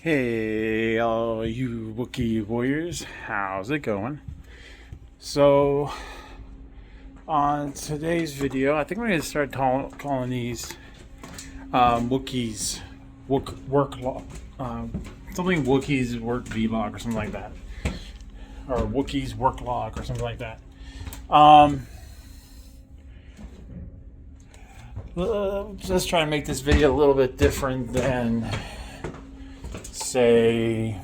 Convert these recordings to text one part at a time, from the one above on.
Hey, all you Wookiee warriors, how's it going? So, on today's video, I think we're going to start calling these Wookiees work log, something Wookiees work vlog or something like that, or Wookiees work log or something like that. Let's try and make this video a little bit different than, say,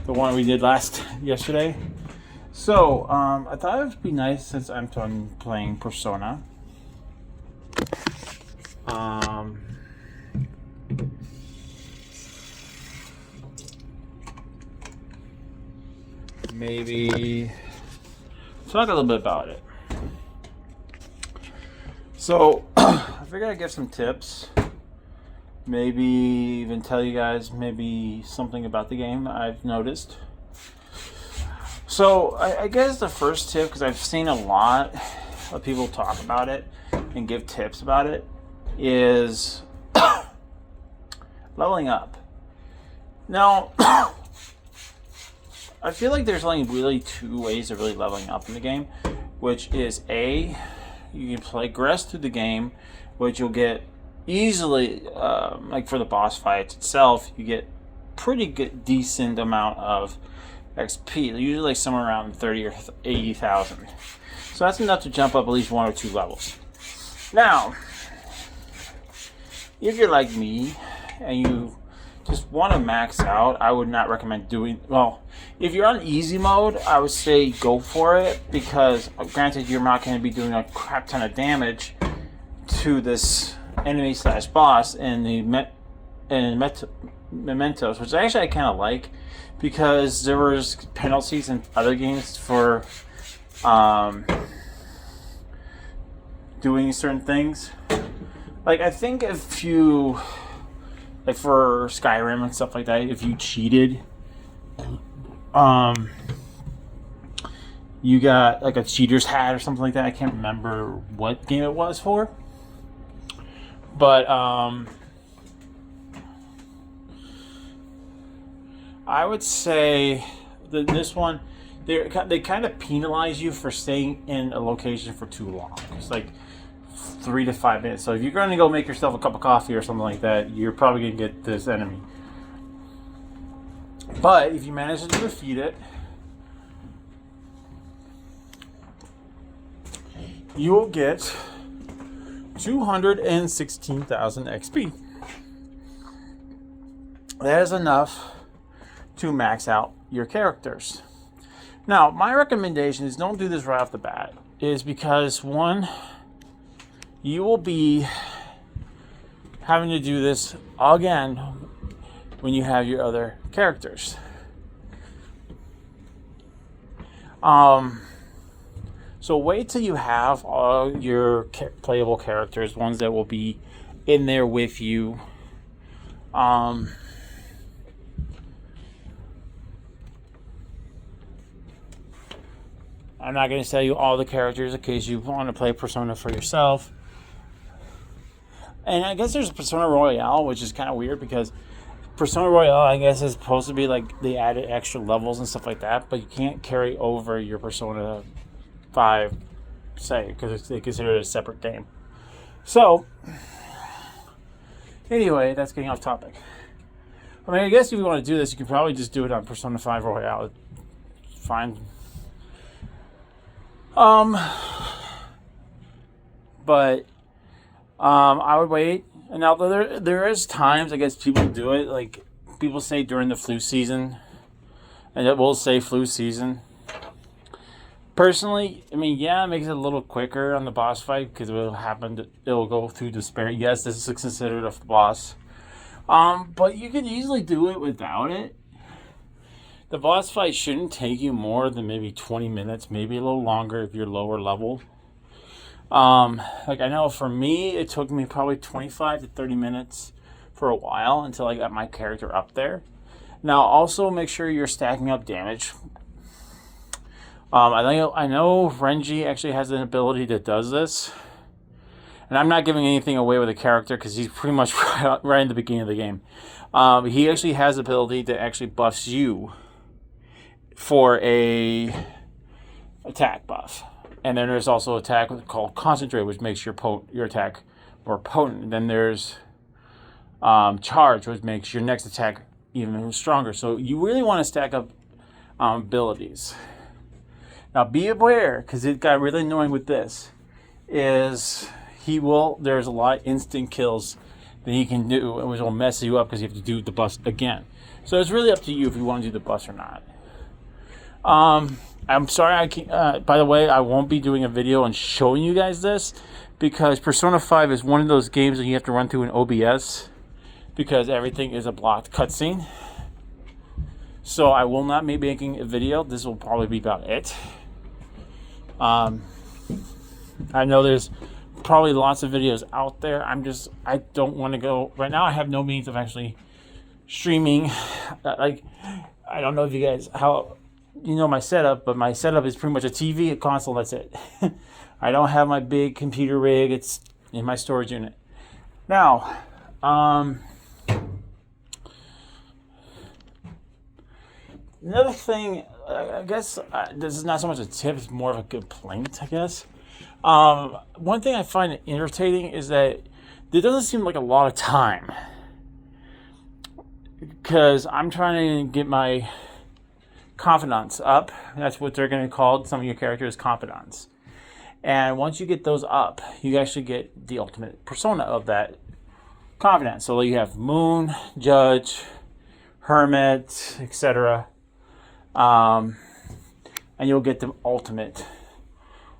the one we did yesterday. So I thought it would be nice, since I'm done playing Persona, maybe talk a little bit about it. So I figured I'd give some tips, maybe even tell you guys maybe something about the game I've noticed. So I guess the first tip, because I've seen a lot of people talk about it and give tips about it, is leveling up. Now, I feel like there's only really two ways of really leveling up in the game, which is A, you can progress through the game, which you'll get easily, like for the boss fights itself, you get pretty good, decent amount of XP, usually like somewhere around 30 or 80,000. So that's enough to jump up at least 1 or 2 levels. Now, if you're like me and you just want to max out, I would not recommend doing, well, if you're on easy mode, I would say go for it, because granted you're not going to be doing a crap ton of damage to this enemy slash boss in the Mementos, which actually I kind of like, because there was penalties in other games for doing certain things. Like, I think if you, like for Skyrim and stuff like that, if you cheated, you got like a cheater's hat or something like that. I can't remember what game it was for, but I would say that this one, they kind of penalize you for staying in a location for too long. It's like 3 to 5 minutes. So if you're going to go make yourself a cup of coffee or something like that, you're probably going to get this enemy. But if you manage to defeat it, you will get 216,000 XP. That is enough to max out your characters. Now, my recommendation is don't do this right off the bat, is because, one, you will be having to do this again when you have your other characters. So wait till you have all your playable characters, ones that will be in there with you. I'm not going to tell you all the characters in case you want to play Persona for yourself. And I guess there's Persona Royale, which is kind of weird, because Persona Royale, I guess, is supposed to be like they added extra levels and stuff like that, but you can't carry over your Persona 5, say, because they consider it a separate game. So, anyway, that's getting off topic. I mean, I guess if you want to do this, you could probably just do it on Persona 5 Royale. It's fine. But I would wait. And now there is times, I guess, people do it. Like, people say during the flu season, and it will say flu season. Personally, I mean, yeah, it makes it a little quicker on the boss fight, because it'll go through despair. Yes, this is considered a boss. But you could easily do it without it. The boss fight shouldn't take you more than maybe 20 minutes, maybe a little longer if you're lower level. Like, I know for me, it took me probably 25 to 30 minutes for a while until I got my character up there. Now, also make sure you're stacking up damage. I know Renji actually has an ability that does this. And I'm not giving anything away with the character because he's pretty much right in the beginning of the game. He actually has the ability to actually buffs you for a attack buff. And then there's also an attack called Concentrate, which makes your attack more potent. And then there's Charge, which makes your next attack even stronger. So you really want to stack up abilities. Now be aware, because it got really annoying with this, is there's a lot of instant kills that he can do, which will mess you up because you have to do the bus again. So it's really up to you if you want to do the bus or not. I'm sorry, I can't, by the way, I won't be doing a video and showing you guys this because Persona 5 is one of those games that you have to run through an OBS because everything is a blocked cutscene. So I will not be making a video. This will probably be about it. I know there's probably lots of videos out there. I don't want to go right now. I have no means of actually streaming. Like, I don't know if you guys my setup, but my setup is pretty much a TV, a console. That's it. I don't have my big computer rig. It's in my storage unit. Now, another thing, I guess this is not so much a tip, it's more of a complaint, I guess. One thing I find irritating is that there doesn't seem like a lot of time. Because I'm trying to get my confidants up. That's what they're going to call some of your characters, confidants. And once you get those up, you actually get the ultimate persona of that confidant. So you have Moon, Judge, Hermit, etc. And you'll get the ultimate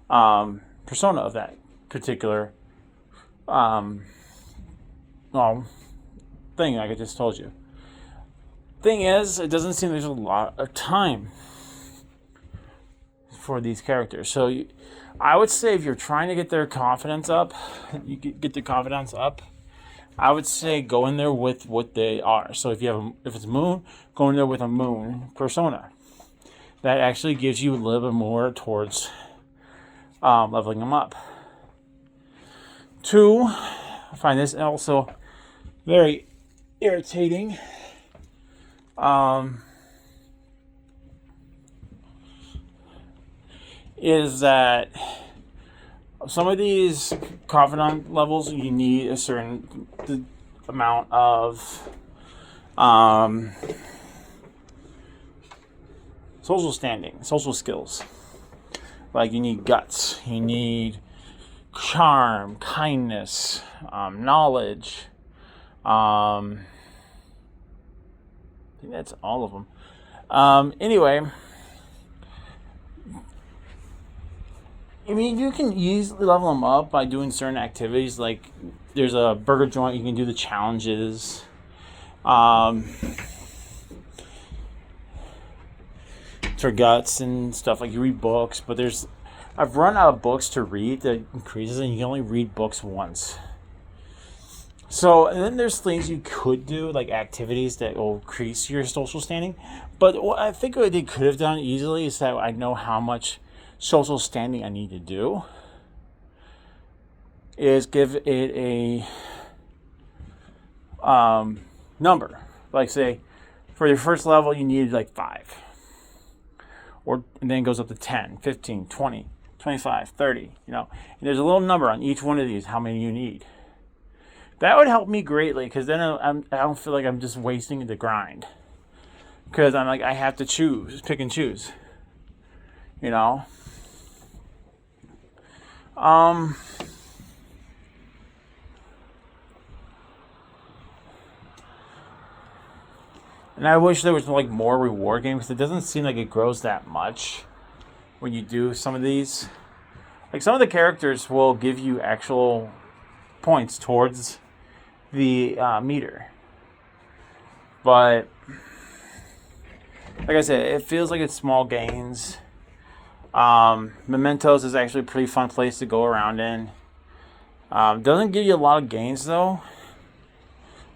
persona of that particular thing like I just told you. Thing is, it doesn't seem there's a lot of time for these characters. So I would say if you're trying to get their confidence up, you get their confidence up, I would say go in there with what they are. So if it's Moon, go in there with a Moon persona. That actually gives you a little bit more towards leveling them up. 2, I find this also very irritating. Is that some of these confidant levels you need a certain amount of social standing, social skills. Like you need guts, you need charm, kindness, knowledge. I think that's all of them. Anyway, I mean, you can easily level them up by doing certain activities. Like, there's a burger joint, you can do the challenges. For guts and stuff, like you read books, but I've run out of books to read that increases, and you can only read books once. So, and then there's things you could do, like activities that will increase your social standing. But what I think what they could have done easily is that I know how much social standing I need to do, is give it a number. Like, say, for your first level, you need like 5. And then it goes up to 10, 15, 20, 25, 30, And there's a little number on each one of these, how many you need. That would help me greatly, because then I don't feel like I'm just wasting the grind. Because I'm like, I have to pick and choose. And I wish there was like more reward games, because it doesn't seem like it grows that much when you do some of these. Like, some of the characters will give you actual points towards the meter. But like I said, it feels like it's small gains. Mementos is actually a pretty fun place to go around in. Doesn't give you a lot of gains though.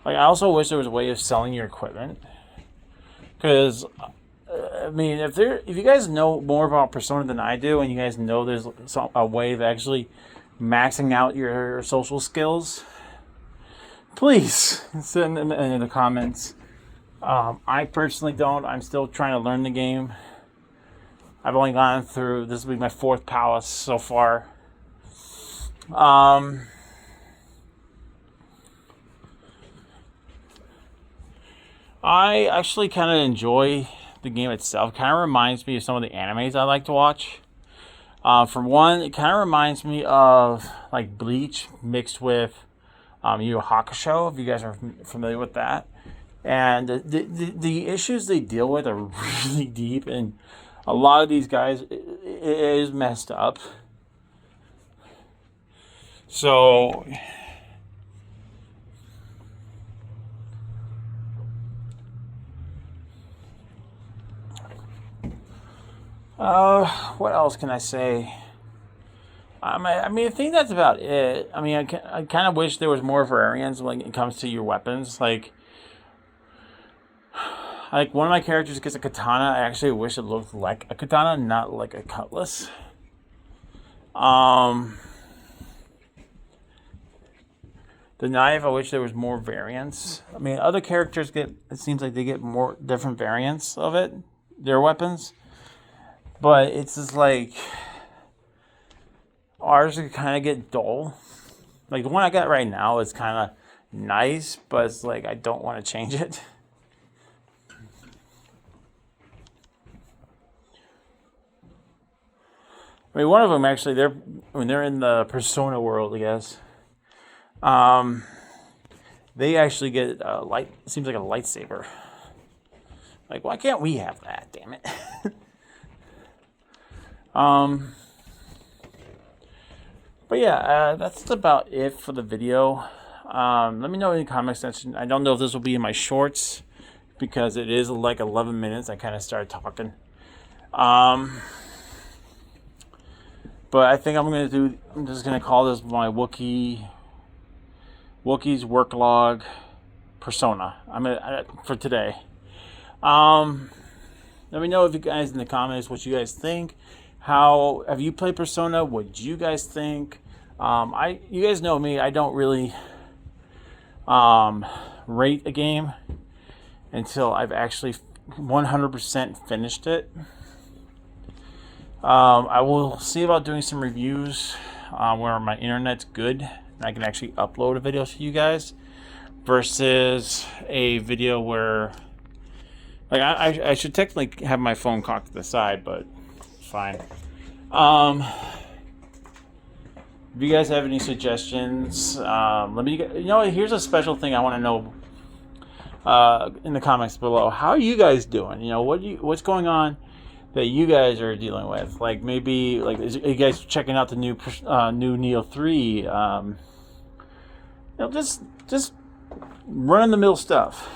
Like, I also wish there was a way of selling your equipment. Because I mean, if you guys know more about Persona than I do, and you guys know there's a way of actually maxing out your social skills, please send them in the comments. I personally don't. I'm still trying to learn the game. I've only gone through, this will be my 4th palace so far. I actually kind of enjoy the game itself. Kind of reminds me of some of the animes I like to watch. For one, it kind of reminds me of like Bleach mixed with Yu Yu Hakusho, if you guys are familiar with that. And the issues they deal with are really deep, and a lot of these guys, it is messed up. So, what else can I say? I mean, I think that's about it. I mean, I kind of wish there was more variance when it comes to your weapons. Like one of my characters gets a katana. I actually wish it looked like a katana, not like a cutlass. The knife, I wish there was more variance. I mean, other characters it seems like they get more different variants of it, their weapons. But it's just like, ours could kind of get dull. Like the one I got right now is kind of nice, but it's like I don't want to change it. I mean, one of them actually, they're in the Persona world, I guess. They actually get it seems like a lightsaber. Like, why can't we have that? Damn it. But yeah, that's about it for the video. Let me know in the comment section. I don't know if this will be in my shorts because it is like 11 minutes. I kind of started talking. But I think I'm just gonna call this my Wookiees work log Persona. For today. Let me know if you guys in the comments what you guys think. How have you played Persona? What do you guys think? You guys know me. I don't really rate a game until I've actually 100% finished it. I will see about doing some reviews where my internet's good and I can actually upload a video to you guys versus a video where, like, I should technically have my phone cocked to the side, but fine. If you guys have any suggestions, let me. Here's a special thing I want to know in the comments below. How are you guys doing? What's going on that you guys are dealing with? Like maybe are you guys checking out the new Neo 3? Just run of the mill stuff.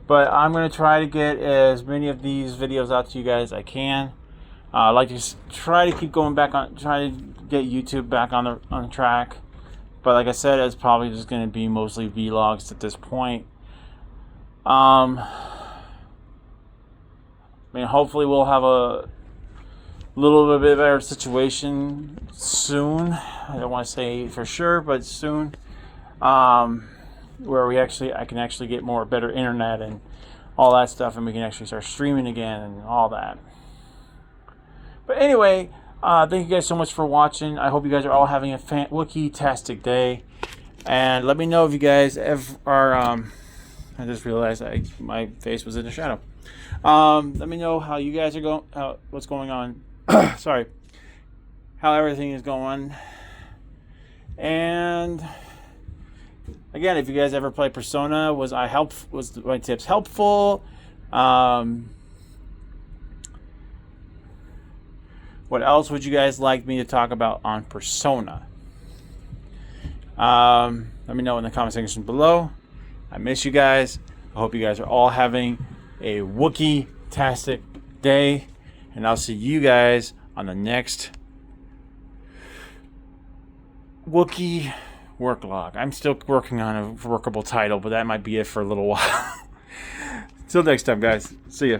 But I'm going to try to get as many of these videos out to you guys as I can. I'd like to try to keep going back on, try to get YouTube back on the track. But like I said, it's probably just going to be mostly vlogs at this point. Hopefully we'll have a little bit better situation soon. I don't want to say for sure, but soon. Where I can actually get better internet and all that stuff, and we can actually start streaming again and all that. But anyway, thank you guys so much for watching. I hope you guys are all having a Wookiees-tastic day, and let me know if you guys are. I just realized my face was in the shadow. Let me know how you guys are going. What's going on? Sorry, how everything is going, and. Again, if you guys ever play Persona, was my tips helpful? What else would you guys like me to talk about on Persona? Let me know in the comment section below. I miss you guys. I hope you guys are all having a Wookiees-tastic day, and I'll see you guys on the next Wookiees Work log. I'm still working on a workable title, but that might be it for a little while. Till next time, guys. See ya.